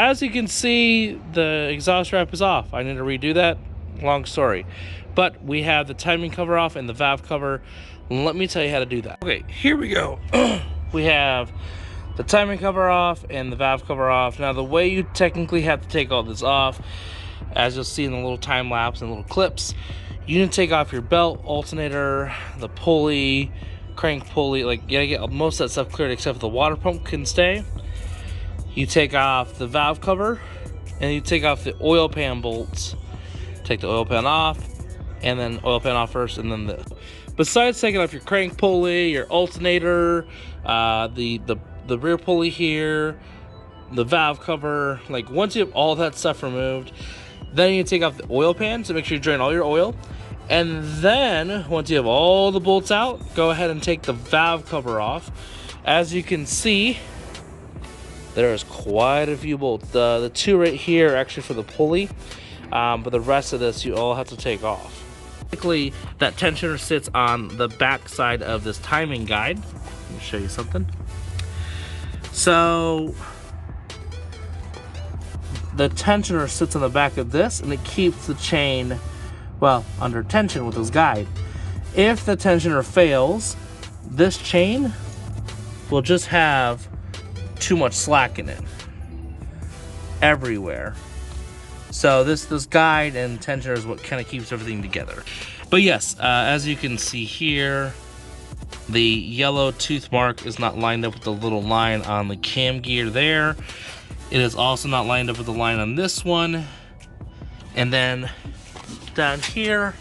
as you can see, the exhaust wrap is off. I need to redo that. Long story. But we have the timing cover off and the valve cover. Let me tell you how to do that. Okay, here we go. We have the timing cover off and the valve cover off. Now, the way you technically have to take all this off, as you'll see in the little time lapse and little clips, you need to take off your belt, alternator, the pulley, crank pulley. Like, you gotta get most of that stuff cleared except for the water pump can stay. You take off the valve cover and you take off the oil pan bolts. Take the oil pan off, and then oil pan off first, and then the. Besides taking off your crank pulley, your alternator, the rear pulley here, the valve cover, like once you have all that stuff removed, then you take off the oil pan to make sure you drain all your oil. And then once you have all the bolts out, go ahead and take the valve cover off. As you can see, there's quite a few bolts. The two right here are actually for the pulley, but the rest of this you all have to take off. Basically, that tensioner sits on the back side of this timing guide. Let me show you something. So the tensioner sits on the back of this, and it keeps the chain, well, under tension with this guide. If the tensioner fails, this chain will just have too much slack in it everywhere. So this guide and tensioner is what kind of keeps everything together. But yes, as you can see here, the yellow tooth mark is not lined up with the little line on the cam gear there. It is also not lined up with the line on this one. And then down here,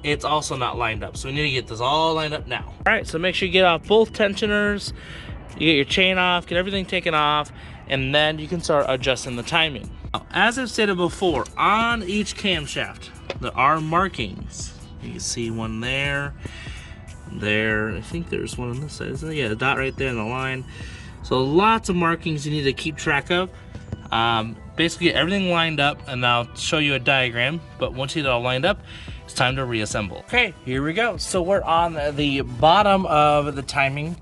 it's also not lined up. So we need to get this all lined up now. All right, so make sure you get off both tensioners. You get your chain off, get everything taken off, and then you can start adjusting the timing. Now, as I've stated before, on each camshaft, there are markings. You can see one there, I think there's one on this side, isn't there? Yeah, a dot right there in the line. So lots of markings you need to keep track of. Basically get everything lined up, and I'll show you a diagram, but once you get it all lined up, it's time to reassemble. Okay, here we go. So we're on the bottom of the timing,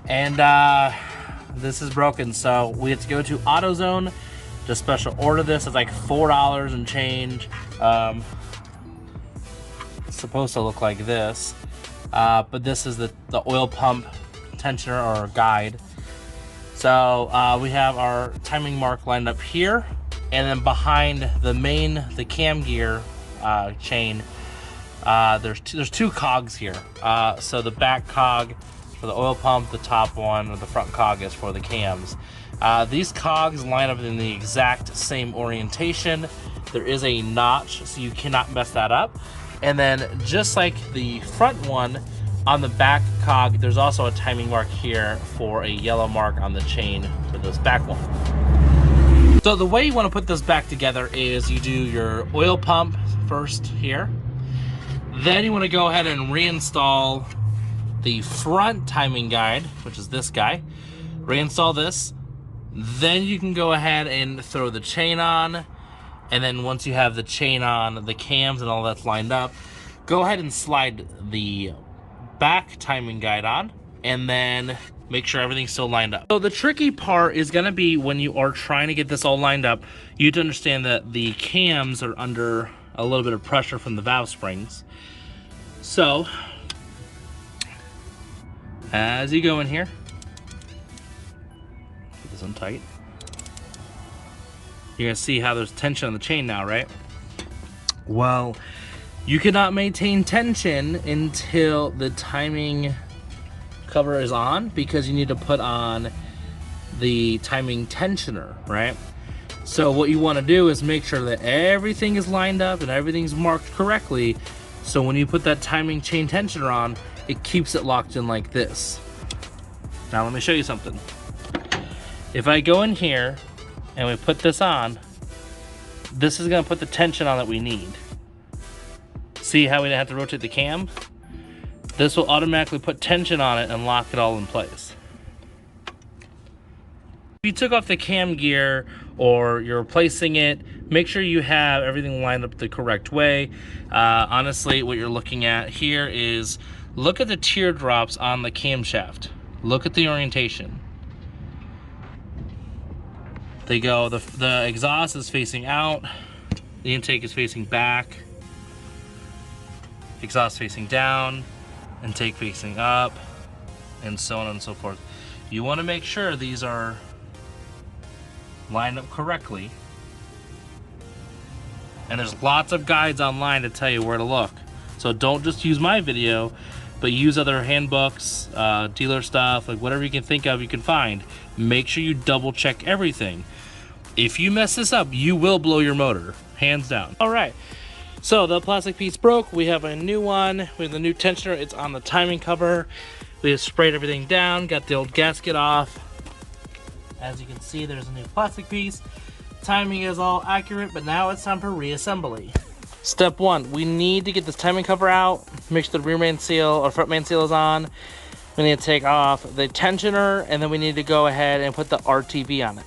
and this is broken, so we have to go to AutoZone to special order this. It's like $4 and change. It's supposed to look like this, but this is the oil pump tensioner or guide. So we have our timing mark lined up here, and then behind the cam gear chain, there's two cogs here. So the back cog for the oil pump, the top one, or the front cog is for the cams. These cogs line up in the exact same orientation. There is a notch, so you cannot mess that up. And then just like the front one, on the back cog, there's also a timing mark here for a yellow mark on the chain for this back one. So the way you want to put this back together is you do your oil pump first here. Then you want to go ahead and reinstall the front timing guide, which is this guy. Reinstall this. Then you can go ahead and throw the chain on. And then once you have the chain on, the cams and all that's lined up, go ahead and slide the back timing guide on, and then make sure everything's still lined up. So the tricky part is gonna be when you are trying to get this all lined up, you have to understand that the cams are under a little bit of pressure from the valve springs. So as you go in here, put this on tight, you're gonna see how there's tension on the chain now, right? Well, you cannot maintain tension until the timing cover is on, because you need to put on the timing tensioner, right? So what you want to do is make sure that everything is lined up and everything's marked correctly, so when you put that timing chain tensioner on, it keeps it locked in like this. Now let me show you something. If I go in here and we put this on, this is going to put the tension on that we need. See how we didn't have to rotate the cam? This will automatically put tension on it and lock it all in place. If you took off the cam gear or you're replacing it, make sure you have everything lined up the correct way. Honestly, what you're looking at here is, look at the teardrops on the camshaft. Look at the orientation. They go, the exhaust is facing out, the intake is facing back, exhaust facing down, intake facing up, and so on and so forth. You want to make sure these are lined up correctly. And there's lots of guides online to tell you where to look. So don't just use my video, but use other handbooks, dealer stuff, like whatever you can think of, you can find. Make sure you double check everything. If you mess this up, you will blow your motor, hands down. All right, so the plastic piece broke. We have a new one. We have the new tensioner. It's on the timing cover. We have sprayed everything down, got the old gasket off. As you can see, there's a new plastic piece. Timing is all accurate, but now it's time for reassembly. Step one, we need to get this timing cover out, make sure the rear main seal or front main seal is on. We need to take off the tensioner, and then we need to go ahead and put the RTV on it.